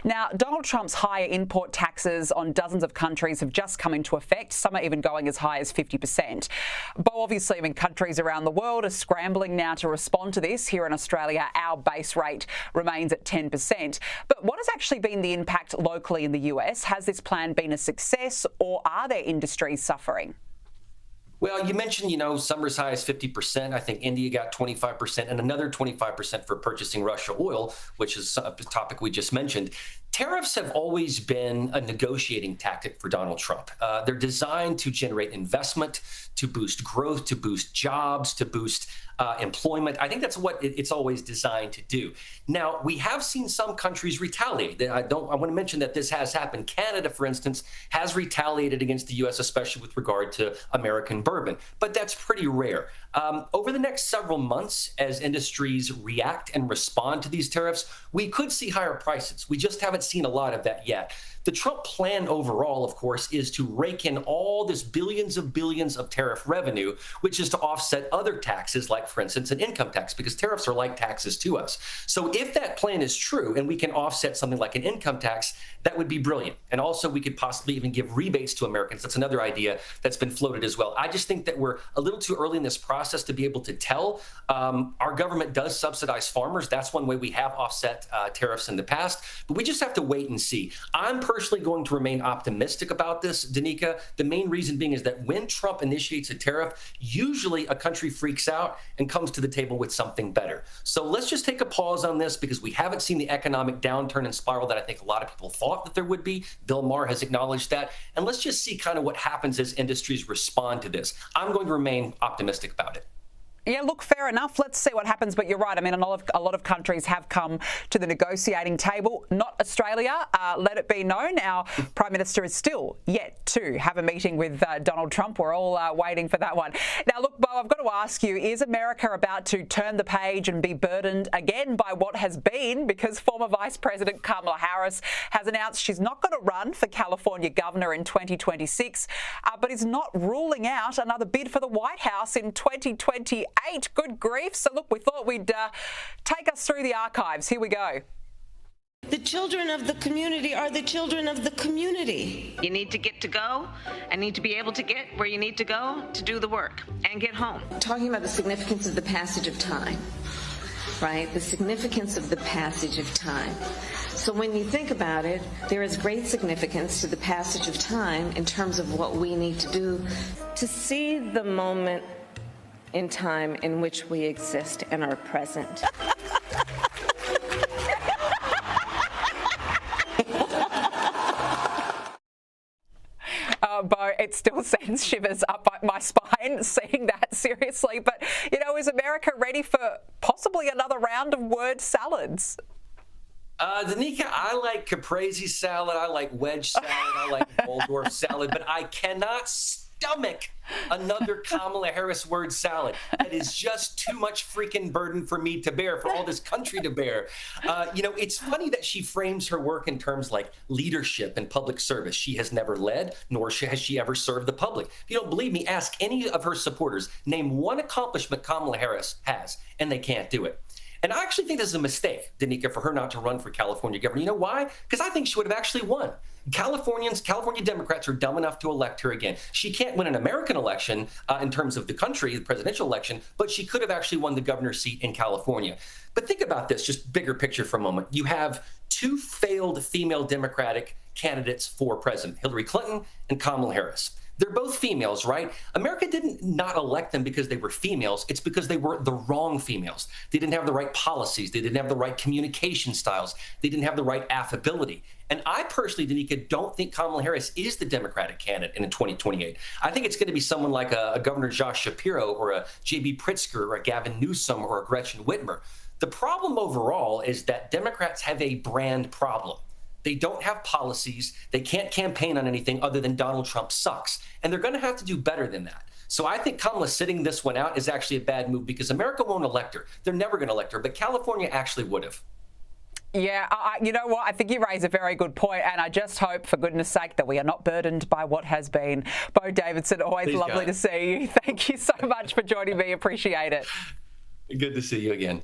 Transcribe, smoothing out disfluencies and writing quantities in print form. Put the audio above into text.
Now, Donald Trump's higher import taxes on dozens of countries have just come into effect. Some are even going as high as 50%. Beau, obviously, countries around the world are scrambling now to respond to this. Here in Australia, our base rate remains at 10%. But what has actually been the impact locally in the US? Has this plan been a success, or are there industries suffering? Well, you mentioned, some are as high as 50%. I think India got 25% and another 25% for purchasing Russia oil, which is a topic we just mentioned. Tariffs have always been a negotiating tactic for Donald Trump. They're designed to generate investment, to boost growth, to boost jobs, to boost employment. I think that's what it's always designed to do. Now, we have seen some countries retaliate. I want to mention that this has happened. Canada, for instance, has retaliated against the U.S., especially with regard to American bourbon, but that's pretty rare. Over the next several months, as industries react and respond to these tariffs, we could see higher prices. We just haven't seen a lot of that yet. The Trump plan overall, of course, is to rake in all this billions of tariff revenue, which is to offset other taxes, like, for instance, an income tax, because tariffs are like taxes to us. So if that plan is true and we can offset something like an income tax, that would be brilliant. And also we could possibly even give rebates to Americans. That's another idea that's been floated as well. I just think that we're a little too early in this process to be able to tell. Our government does subsidize farmers. That's one way we have offset tariffs in the past, but we just have to wait and see. I'm personally going to remain optimistic about this, Danica. The main reason being is that when Trump initiates a tariff, usually a country freaks out and comes to the table with something better. So let's just take a pause on this, because we haven't seen the economic downturn and spiral that I think a lot of people thought that there would be. Bill Maher has acknowledged that. And let's just see kind of what happens as industries respond to this. I'm going to remain optimistic about it. Yeah, look, fair enough. Let's see what happens. But you're right. A lot of countries have come to the negotiating table. Not Australia. Let it be known, our Prime Minister is still yet to have a meeting with Donald Trump. We're all waiting for that one. Now, look, Beau, I've got to ask you, is America about to turn the page and be burdened again by what has been? Because former Vice President Kamala Harris has announced she's not going to run for California governor in 2026, but is not ruling out another bid for the White House in 2028. Good grief. So, look, we thought we'd take us through the archives. Here we go. The children of the community are the children of the community. You need to get to go and need to be able to get where you need to go to do the work and get home. Talking about the significance of the passage of time, right? The significance of the passage of time. So when you think about it, there is great significance to the passage of time in terms of what we need to do to see the moment in time in which we exist and are present. Beau, it still sends shivers up my spine seeing that, seriously. But, is America ready for possibly another round of word salads? Danica, I like caprese salad, I like wedge salad, I like Waldorf salad, but I cannot stomach another Kamala Harris word salad. That is just too much freaking burden for me to bear, for all this country to bear. It's funny that she frames her work in terms like leadership and public service. She has never led, nor has she ever served the public. If you don't believe me, ask any of her supporters. Name one accomplishment Kamala Harris has, and they can't do it. And I actually think this is a mistake, Danica, for her not to run for California governor. You know why? Because I think she would have actually won. California Democrats are dumb enough to elect her again. She can't win an American election in terms of the country, the presidential election, but she could have actually won the governor's seat in California. But think about this, just bigger picture for a moment. You have two failed female Democratic candidates for president, Hillary Clinton and Kamala Harris. They're both females, right? America didn't not elect them because they were females. It's because they were the wrong females. They didn't have the right policies. They didn't have the right communication styles. They didn't have the right affability. And I personally, Danica, don't think Kamala Harris is the Democratic candidate in 2028. I think it's going to be someone like a Governor Josh Shapiro or a J.B. Pritzker or a Gavin Newsom or a Gretchen Whitmer. The problem overall is that Democrats have a brand problem. They don't have policies. They can't campaign on anything other than Donald Trump sucks. And they're going to have to do better than that. So I think Kamala sitting this one out is actually a bad move because America won't elect her. They're never going to elect her, but California actually would have. Yeah, you know what? I think you raise a very good point, and I just hope, for goodness sake, that we are not burdened by what has been. Beau Davidson, always Please, lovely God. to see you. Thank you so much for joining me. Appreciate it. Good to see you again.